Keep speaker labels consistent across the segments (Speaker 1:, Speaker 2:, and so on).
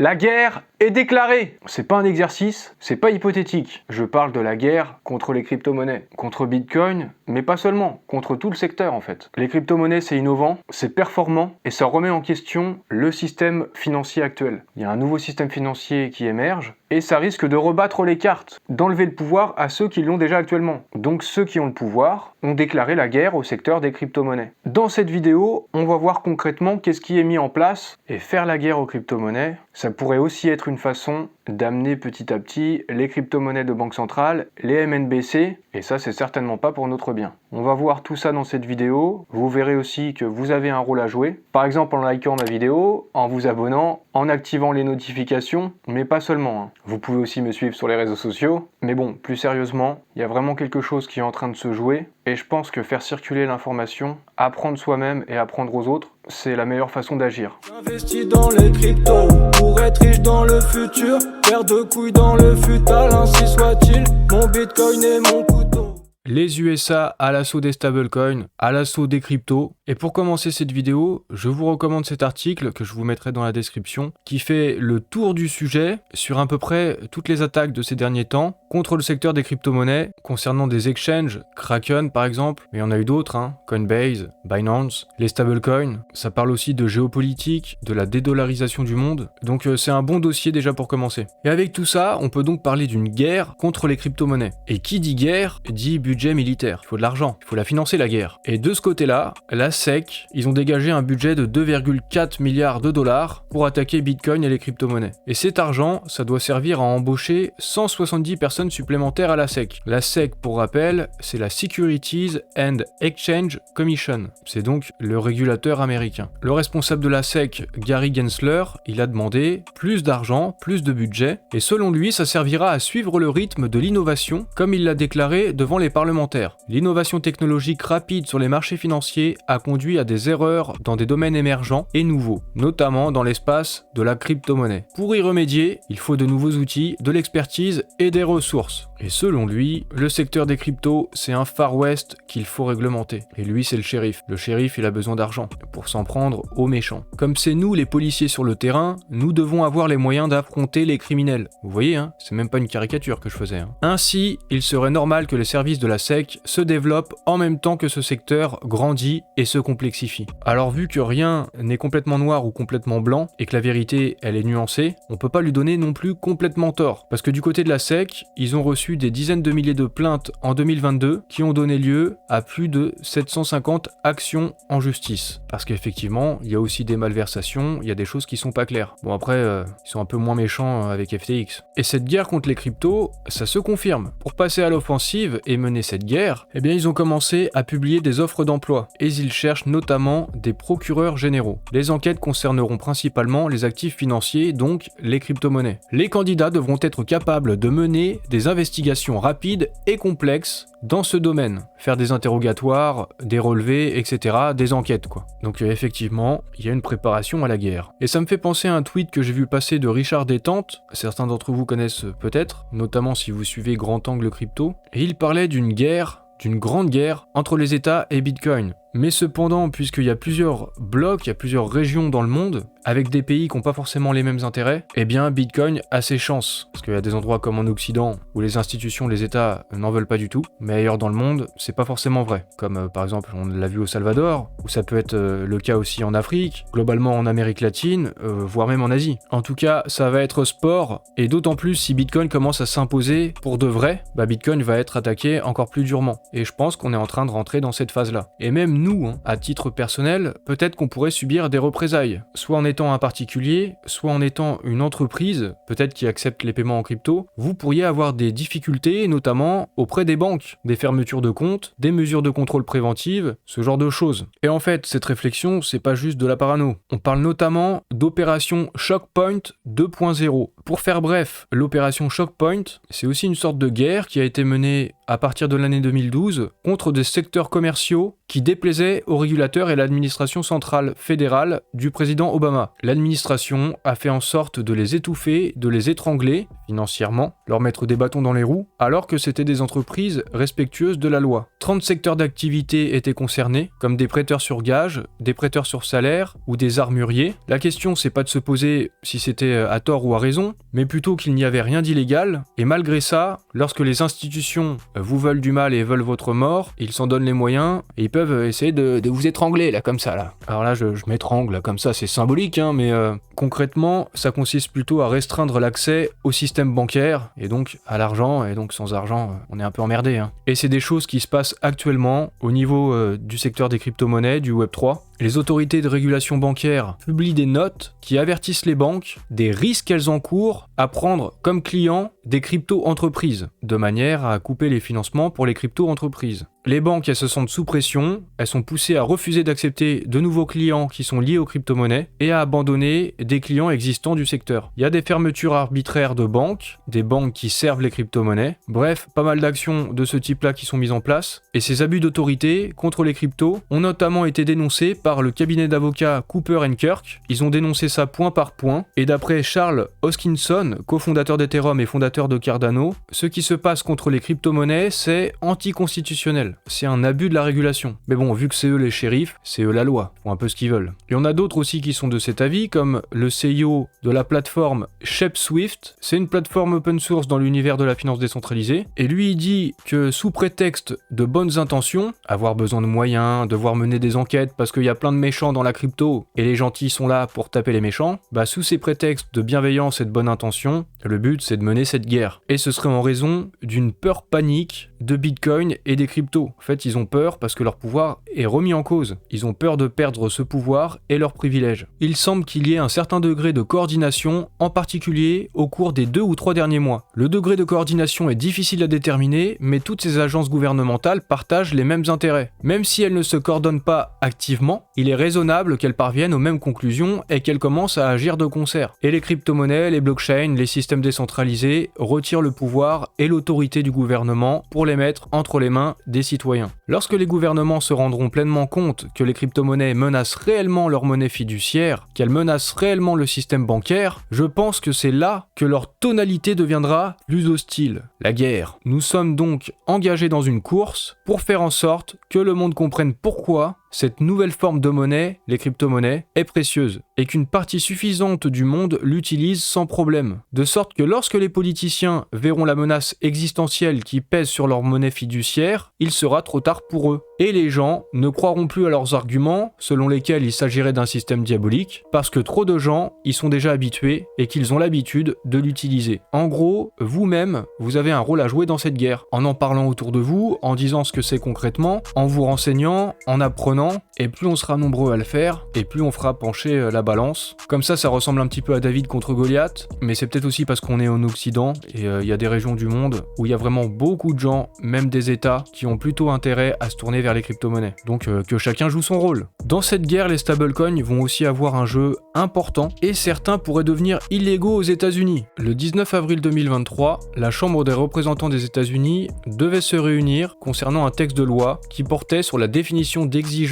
Speaker 1: La guerre est déclarée. C'est pas un exercice, c'est pas hypothétique. Je parle de la guerre contre les crypto-monnaies, contre Bitcoin, mais pas seulement, contre tout le secteur en fait. Les crypto-monnaies c'est innovant, c'est performant et ça remet en question le système financier actuel. Il y a un nouveau système financier qui émerge et ça risque de rebattre les cartes, d'enlever le pouvoir à ceux qui l'ont déjà actuellement. Donc ceux qui ont le pouvoir ont déclaré la guerre au secteur des crypto-monnaies. Dans cette vidéo, on va voir concrètement qu'est-ce qui est mis en place et faire la guerre aux crypto-monnaies, ça pourrait aussi être une façon d'amener petit à petit les crypto-monnaies de banque centrale, les MNBC, et ça c'est certainement pas pour notre bien. On va voir tout ça dans cette vidéo, vous verrez aussi que vous avez un rôle à jouer, par exemple en likant ma vidéo, en vous abonnant, en activant les notifications, mais pas seulement. Hein. Vous pouvez aussi me suivre sur les réseaux sociaux, mais bon, plus sérieusement, il y a vraiment quelque chose qui est en train de se jouer, et je pense que faire circuler l'information, apprendre soi-même et apprendre aux autres, c'est la meilleure façon d'agir.
Speaker 2: J'investis dans les cryptos pour être riche dans le futur, paire de couilles dans le futal, ainsi soit-il, mon bitcoin est mon couteau.
Speaker 3: Les USA à l'assaut des stablecoins, à l'assaut des cryptos. Et pour commencer cette vidéo, je vous recommande cet article que je vous mettrai dans la description, qui fait le tour du sujet sur à peu près toutes les attaques de ces derniers temps contre le secteur des crypto-monnaies, concernant des exchanges, Kraken par exemple, mais il y en a eu d'autres, Coinbase, Binance, les stablecoins. Ça parle aussi de géopolitique, de la dédollarisation du monde, donc c'est un bon dossier déjà pour commencer. Et avec tout ça, on peut donc parler d'une guerre contre les crypto-monnaies. Et qui dit guerre, dit budget militaire. Il faut de l'argent, il faut la financer la guerre. Et de ce côté-là, la SEC, ils ont dégagé un budget de 2,4 milliards de dollars pour attaquer Bitcoin et les crypto-monnaies. Et cet argent, ça doit servir à embaucher 170 personnes supplémentaires à la SEC. La SEC, pour rappel, c'est la Securities and Exchange Commission. C'est donc le régulateur américain. Le responsable de la SEC, Gary Gensler, il a demandé plus d'argent, plus de budget, et selon lui, ça servira à suivre le rythme de l'innovation, comme il l'a déclaré devant les parlementaires. L'innovation technologique rapide sur les marchés financiers a conduit à des erreurs dans des domaines émergents et nouveaux, notamment dans l'espace de la crypto-monnaie. Pour y remédier, il faut de nouveaux outils, de l'expertise et des ressources. Et selon lui, le secteur des cryptos, c'est un Far West qu'il faut réglementer. Et lui, c'est le shérif. Le shérif, il a besoin d'argent pour s'en prendre aux méchants. Comme c'est nous, les policiers sur le terrain, nous devons avoir les moyens d'affronter les criminels. Vous voyez, c'est même pas une caricature que je faisais. Ainsi, il serait normal que les services de la SEC se développent en même temps que ce secteur grandit et se complexifie. Alors vu que rien n'est complètement noir ou complètement blanc, et que la vérité, elle est nuancée, on peut pas lui donner non plus complètement tort. Parce que du côté de la SEC, ils ont reçu des dizaines de milliers de plaintes en 2022 qui ont donné lieu à plus de 750 actions en justice. Parce qu'effectivement, il y a aussi des malversations, il y a des choses qui sont pas claires. Bon après, ils sont un peu moins méchants avec FTX. Et cette guerre contre les cryptos, ça se confirme. Pour passer à l'offensive et mener cette guerre, eh bien ils ont commencé à publier des offres d'emploi. Et ils cherchent notamment des procureurs généraux. Les enquêtes concerneront principalement les actifs financiers, donc les crypto-monnaies. Les candidats devront être capables de mener des investigations rapides et complexes dans ce domaine, faire des interrogatoires, des relevés, etc., des enquêtes quoi. Donc effectivement, il y a une préparation à la guerre. Et ça me fait penser à un tweet que j'ai vu passer de Richard Détente, certains d'entre vous connaissent peut-être, notamment si vous suivez Grand Angle Crypto, et il parlait d'une guerre, d'une grande guerre entre les États et Bitcoin. Mais cependant, puisqu'il y a plusieurs blocs, il y a plusieurs régions dans le monde, avec des pays qui n'ont pas forcément les mêmes intérêts, eh bien Bitcoin a ses chances. Parce qu'il y a des endroits comme en Occident, où les institutions, les États n'en veulent pas du tout, mais ailleurs dans le monde, c'est pas forcément vrai. Comme par exemple, on l'a vu au Salvador, ou ça peut être le cas aussi en Afrique, globalement en Amérique latine, voire même en Asie. En tout cas, ça va être sport, et d'autant plus si Bitcoin commence à s'imposer pour de vrai, bah Bitcoin va être attaqué encore plus durement. Et je pense qu'on est en train de rentrer dans cette phase-là. Et même nous, à titre personnel, peut-être qu'on pourrait subir des représailles, soit en étant un particulier, soit en étant une entreprise, peut-être qui accepte les paiements en crypto, vous pourriez avoir des difficultés, notamment auprès des banques, des fermetures de comptes, des mesures de contrôle préventive, ce genre de choses. Et en fait, cette réflexion, c'est pas juste de la parano. On parle notamment d'opération Shockpoint 2.0. Pour faire bref, l'opération Shockpoint, c'est aussi une sorte de guerre qui a été menée à partir de l'année 2012 contre des secteurs commerciaux qui déplaisaient aux régulateurs et à l'administration centrale fédérale du président Obama. L'administration a fait en sorte de les étouffer, de les étrangler financièrement, leur mettre des bâtons dans les roues, alors que c'était des entreprises respectueuses de la loi. 30 secteurs d'activité étaient concernés, comme des prêteurs sur gage, des prêteurs sur salaire ou des armuriers. La question, c'est pas de se poser si c'était à tort ou à raison, mais plutôt qu'il n'y avait rien d'illégal, et malgré ça, lorsque les institutions vous veulent du mal et veulent votre mort, ils s'en donnent les moyens, et ils peuvent essayer de vous étrangler, là, comme ça, là. Alors là, je m'étrangle, là, comme ça, c'est symbolique, hein, mais concrètement, ça consiste plutôt à restreindre l'accès au système bancaire, et donc à l'argent, et donc sans argent, on est un peu emmerdé, hein. Et c'est des choses qui se passent actuellement au niveau du secteur des crypto-monnaies, du Web3. Les autorités de régulation bancaire publient des notes qui avertissent les banques des risques qu'elles encourent à prendre comme clients des crypto-entreprises, de manière à couper les financements pour les crypto-entreprises. Les banques, elles se sentent sous pression, elles sont poussées à refuser d'accepter de nouveaux clients qui sont liés aux crypto-monnaies et à abandonner des clients existants du secteur. Il y a des fermetures arbitraires de banques, des banques qui servent les crypto-monnaies, bref, pas mal d'actions de ce type-là qui sont mises en place, et ces abus d'autorité contre les cryptos ont notamment été dénoncés par le cabinet d'avocats Cooper & Kirk. Ils ont dénoncé ça point par point, et d'après Charles Hoskinson, cofondateur d'Ethereum et fondateur de Cardano, ce qui se passe contre les crypto-monnaies, c'est anticonstitutionnel. C'est un abus de la régulation. Mais bon, vu que c'est eux les shérifs, c'est eux la loi. Ils font un peu ce qu'ils veulent. Il y en a d'autres aussi qui sont de cet avis, comme le CEO de la plateforme ShapeSwift. C'est une plateforme open source dans l'univers de la finance décentralisée. Et lui, il dit que sous prétexte de bonnes intentions, avoir besoin de moyens, devoir mener des enquêtes parce qu'il y a plein de méchants dans la crypto et les gentils sont là pour taper les méchants, bah sous ces prétextes de bienveillance et de bonne intention, le but c'est de mener cette guerre. Et ce serait en raison d'une peur panique de Bitcoin et des cryptos. En fait, ils ont peur parce que leur pouvoir est remis en cause. Ils ont peur de perdre ce pouvoir et leurs privilèges. Il semble qu'il y ait un certain degré de coordination, en particulier au cours des 2 ou 3 derniers mois. Le degré de coordination est difficile à déterminer, mais toutes ces agences gouvernementales partagent les mêmes intérêts. Même si elles ne se coordonnent pas activement, il est raisonnable qu'elles parviennent aux mêmes conclusions et qu'elles commencent à agir de concert. Et les crypto-monnaies, les blockchains, les systèmes décentralisés retirent le pouvoir et l'autorité du gouvernement pour les mettre entre les mains des citoyens. Lorsque les gouvernements se rendront pleinement compte que les crypto-monnaies menacent réellement leur monnaie fiduciaire, qu'elles menacent réellement le système bancaire, je pense que c'est là que leur tonalité deviendra plus hostile. La guerre. Nous sommes donc engagés dans une course pour faire en sorte que le monde comprenne pourquoi cette nouvelle forme de monnaie, les crypto-monnaies, est précieuse et qu'une partie suffisante du monde l'utilise sans problème. De sorte que lorsque les politiciens verront la menace existentielle qui pèse sur leur monnaie fiduciaire, il sera trop tard pour eux. Et les gens ne croiront plus à leurs arguments selon lesquels il s'agirait d'un système diabolique parce que trop de gens y sont déjà habitués et qu'ils ont l'habitude de l'utiliser. En gros, vous-même, vous avez un rôle à jouer dans cette guerre, en parlant autour de vous, en disant ce que c'est concrètement, en vous renseignant, en apprenant, et plus on sera nombreux à le faire, et plus on fera pencher la balance. Comme ça ressemble un petit peu à David contre Goliath, mais c'est peut-être aussi parce qu'on est en Occident, et il y a des régions du monde où il y a vraiment beaucoup de gens, même des États, qui ont plutôt intérêt à se tourner vers les crypto-monnaies. Donc que chacun joue son rôle. Dans cette guerre, les stablecoins vont aussi avoir un jeu important, et certains pourraient devenir illégaux aux États-Unis. Le 19 avril 2023, la Chambre des représentants des États-Unis devait se réunir concernant un texte de loi qui portait sur la définition d'exigences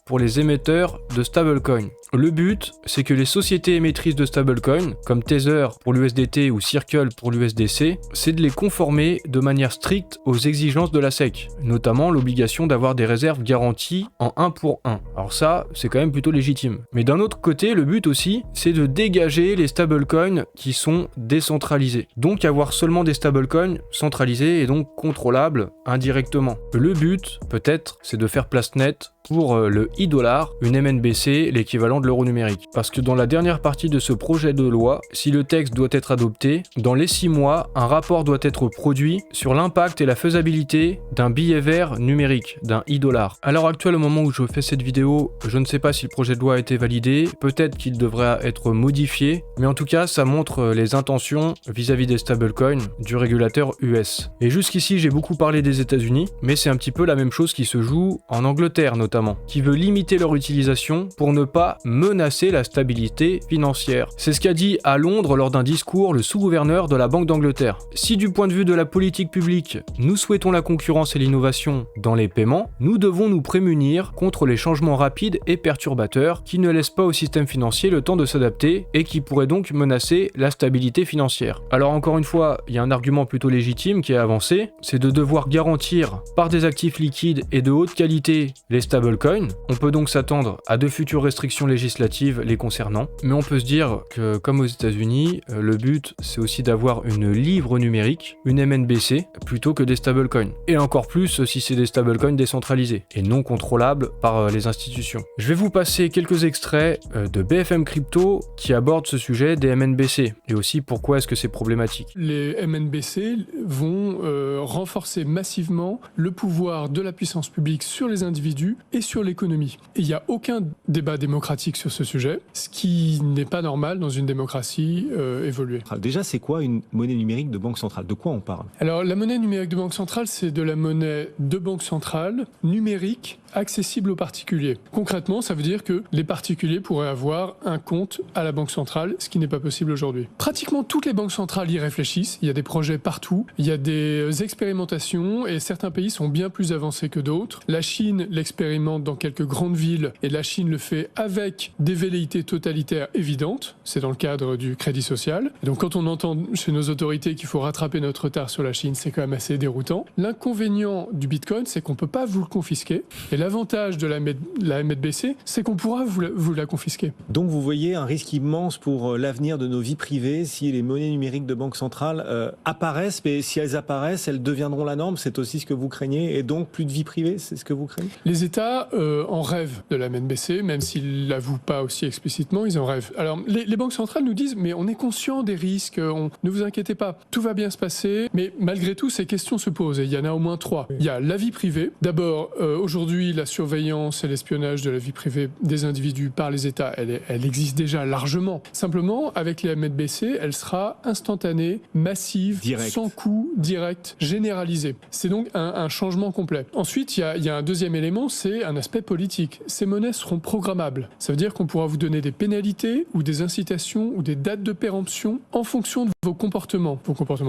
Speaker 3: pour les émetteurs de stablecoins. Le but, c'est que les sociétés émettrices de stablecoins, comme Tether pour l'USDT ou Circle pour l'USDC, c'est de les conformer de manière stricte aux exigences de la SEC, notamment l'obligation d'avoir des réserves garanties en 1 pour 1. Alors ça, c'est quand même plutôt légitime. Mais d'un autre côté, le but aussi, c'est de dégager les stablecoins qui sont décentralisés. Donc avoir seulement des stablecoins centralisés et donc contrôlables indirectement. Le but, peut-être, c'est de faire place nette pour le e-dollar, une MNBC, l'équivalent de l'euro numérique. Parce que dans la dernière partie de ce projet de loi, si le texte doit être adopté, dans les 6 mois, un rapport doit être produit sur l'impact et la faisabilité d'un billet vert numérique, d'un e-dollar. À l'heure actuelle, au moment où je fais cette vidéo, je ne sais pas si le projet de loi a été validé, peut-être qu'il devrait être modifié, mais en tout cas, ça montre les intentions vis-à-vis des stablecoins du régulateur US. Et jusqu'ici, j'ai beaucoup parlé des États-Unis, mais c'est un petit peu la même chose qui se joue en Angleterre notamment. notamment, qui veut limiter leur utilisation pour ne pas menacer la stabilité financière. C'est ce qu'a dit à Londres lors d'un discours le sous-gouverneur de la Banque d'Angleterre. Si du point de vue de la politique publique, nous souhaitons la concurrence et l'innovation dans les paiements, nous devons nous prémunir contre les changements rapides et perturbateurs qui ne laissent pas au système financier le temps de s'adapter et qui pourraient donc menacer la stabilité financière. Alors encore une fois, il y a un argument plutôt légitime qui est avancé, c'est de devoir garantir par des actifs liquides et de haute qualité les stablecoins. On peut donc s'attendre à de futures restrictions législatives les concernant, mais on peut se dire que comme aux États-Unis, le but c'est aussi d'avoir une livre numérique, une MNBC, plutôt que des stablecoins. Et encore plus si c'est des stablecoins décentralisés et non contrôlables par les institutions. Je vais vous passer quelques extraits de BFM Crypto qui abordent ce sujet des MNBC et aussi pourquoi est-ce que c'est problématique.
Speaker 4: Les MNBC vont renforcer massivement le pouvoir de la puissance publique sur les individus et sur l'économie. Et il n'y a aucun débat démocratique sur ce sujet, ce qui n'est pas normal dans une démocratie évoluée.
Speaker 5: Déjà, c'est quoi une monnaie numérique de banque centrale? De quoi on parle?
Speaker 4: Alors, la monnaie numérique de banque centrale, c'est de la monnaie de banque centrale numérique accessible aux particuliers. Concrètement, ça veut dire que les particuliers pourraient avoir un compte à la banque centrale, ce qui n'est pas possible aujourd'hui. Pratiquement toutes les banques centrales y réfléchissent, il y a des projets partout, il y a des expérimentations et certains pays sont bien plus avancés que d'autres. La Chine l'expérimente dans quelques grandes villes et la Chine le fait avec des velléités totalitaires évidentes, c'est dans le cadre du crédit social. Et donc quand on entend chez nos autorités qu'il faut rattraper notre retard sur la Chine, c'est quand même assez déroutant. L'inconvénient du Bitcoin, c'est qu'on ne peut pas vous le confisquer. Et l'avantage de la MNBC, c'est qu'on pourra vous la confisquer.
Speaker 5: Donc vous voyez un risque immense pour l'avenir de nos vies privées si les monnaies numériques de banque centrale apparaissent, mais si elles apparaissent, elles deviendront la norme, c'est aussi ce que vous craignez, et donc plus de vie privée, c'est ce que vous craignez?
Speaker 4: Les États en rêvent de la MNBC, même s'ils ne l'avouent pas aussi explicitement, ils en rêvent. Alors les banques centrales nous disent, mais on est conscient des risques, ne vous inquiétez pas, tout va bien se passer, mais malgré tout, ces questions se posent, et il y en a au moins trois. Il y a la vie privée. D'abord, aujourd'hui, la surveillance et l'espionnage de la vie privée des individus par les États, elle existe déjà largement. Simplement, avec les MNBC, elle sera instantanée, massive,
Speaker 5: direct,
Speaker 4: sans coût, direct, généralisée. C'est donc un changement complet. Ensuite, il y a un deuxième élément, c'est un aspect politique. Ces monnaies seront programmables. Ça veut dire qu'on pourra vous donner des pénalités ou des incitations ou des dates de péremption en fonction de vos comportements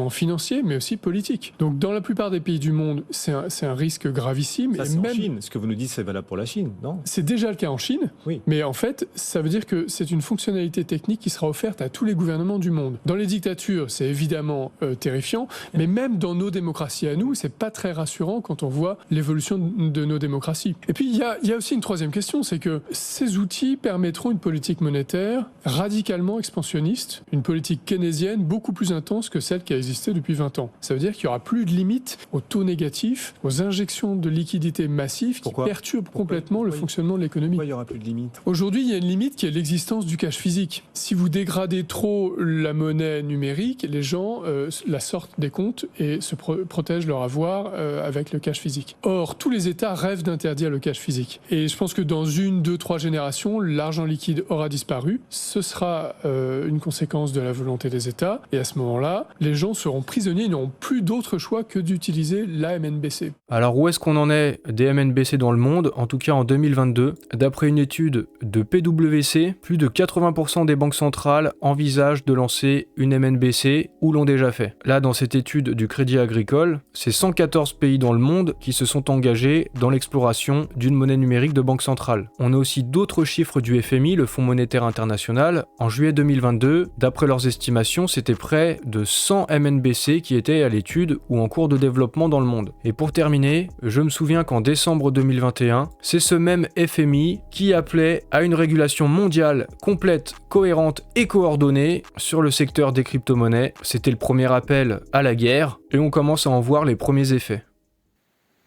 Speaker 4: financiers, mais aussi politiques. Donc, dans la plupart des pays du monde, c'est un risque gravissime.
Speaker 5: Ça,
Speaker 4: et
Speaker 5: c'est
Speaker 4: même
Speaker 5: en Chine. Ce que vous nous dites, c'est valable pour la Chine, non?
Speaker 4: C'est déjà le cas en Chine,
Speaker 5: oui.
Speaker 4: Mais en fait, ça veut dire que c'est une fonctionnalité technique qui sera offerte à tous les gouvernements du monde. Dans les dictatures, c'est évidemment terrifiant, mais même dans nos démocraties à nous, c'est pas très rassurant quand on voit l'évolution de nos démocraties. Et puis, il y a aussi une troisième question, c'est que ces outils permettront une politique monétaire radicalement expansionniste, une politique keynésienne beaucoup plus intense que celle qui a existé depuis 20 ans. Ça veut dire qu'il n'y aura plus de limite aux taux négatifs, aux injections de liquidités massives qui perturbent complètement le fonctionnement de l'économie.
Speaker 5: Pourquoi il n'y aura plus de limite?
Speaker 4: Aujourd'hui, il y a une limite qui est l'existence du cash physique. Si vous dégradez trop la monnaie numérique, les gens la sortent des comptes et se protègent leur avoir avec le cash physique. Or, tous les États rêvent d'interdire le cash physique. Et je pense que dans 1, 2, 3 générations, l'argent liquide aura disparu. Ce sera une conséquence de la volonté des États. Et à ce moment-là, les gens seront prisonniers, ils n'auront plus d'autre choix que d'utiliser la MNBC.
Speaker 3: Alors où est-ce qu'on en est des MNBC dans le monde? En tout cas en 2022, d'après une étude de PwC, plus de 80% des banques centrales envisagent de lancer une MNBC ou l'ont déjà fait. Là, dans cette étude du Crédit Agricole, c'est 114 pays dans le monde qui se sont engagés dans l'exploration d'une monnaie numérique de banque centrale. On a aussi d'autres chiffres du FMI, le Fonds monétaire international. En juillet 2022, d'après leurs estimations, c'était près de 100 MNBC qui étaient à l'étude ou en cours de développement dans le monde. Et pour terminer, je me souviens qu'en décembre 2021, c'est ce même FMI qui appelait à une régulation mondiale complète, cohérente et coordonnée sur le secteur des crypto-monnaies. C'était le premier appel à la guerre et on commence à en voir les premiers effets.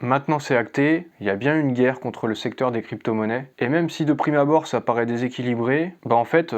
Speaker 1: Maintenant c'est acté, il y a bien une guerre contre le secteur des crypto-monnaies, et même si de prime abord ça paraît déséquilibré, en fait,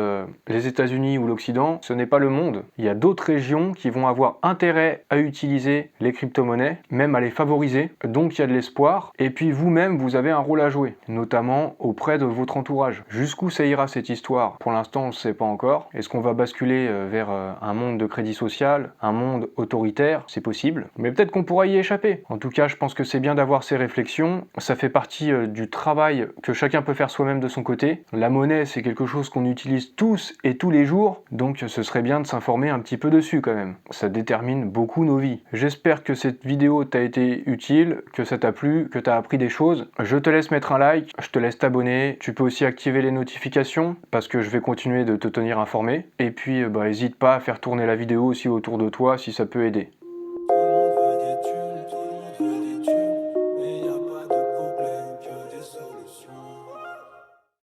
Speaker 1: les États-Unis ou l'Occident, ce n'est pas le monde. Il y a d'autres régions qui vont avoir intérêt à utiliser les crypto-monnaies, même à les favoriser, donc il y a de l'espoir, et puis vous-même vous avez un rôle à jouer, notamment auprès de votre entourage. Jusqu'où ça ira cette histoire? Pour l'instant on ne le sait pas encore. Est-ce qu'on va basculer vers un monde de crédit social, un monde autoritaire? C'est possible, mais peut-être qu'on pourra y échapper. En tout cas, je pense que c'est bien d'avoir ces réflexions, ça fait partie du travail que chacun peut faire soi-même de son côté. La monnaie, c'est quelque chose qu'on utilise tous et tous les jours, donc ce serait bien de s'informer un petit peu dessus quand même. Ça détermine beaucoup nos vies. J'espère que cette vidéo t'a été utile, que ça t'a plu, que t'as appris des choses. Je te laisse mettre un like, je te laisse t'abonner. Tu peux aussi activer les notifications parce que je vais continuer de te tenir informé. Et puis, n'hésite pas à faire tourner la vidéo aussi autour de toi si ça peut aider.